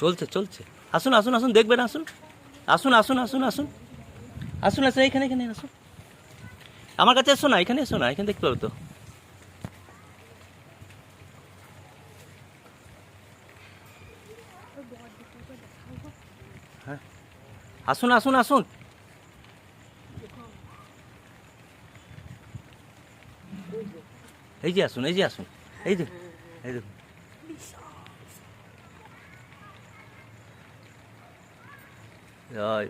চলছে চলছে। আসুন আসুন আসুন, দেখবেন, আসুন আসুন আসুন আসুন আসুন আসুন আসুন, এখানে এখানে আসুন, আমার কাছে এসো না, এখানে এসো না, এখানে দেখতে পারো তো। হ্যাঁ, আসুন আসুন আসুন। এই যে আসুন, এই যে আসুন, এই যে, এই দেখুন। জয়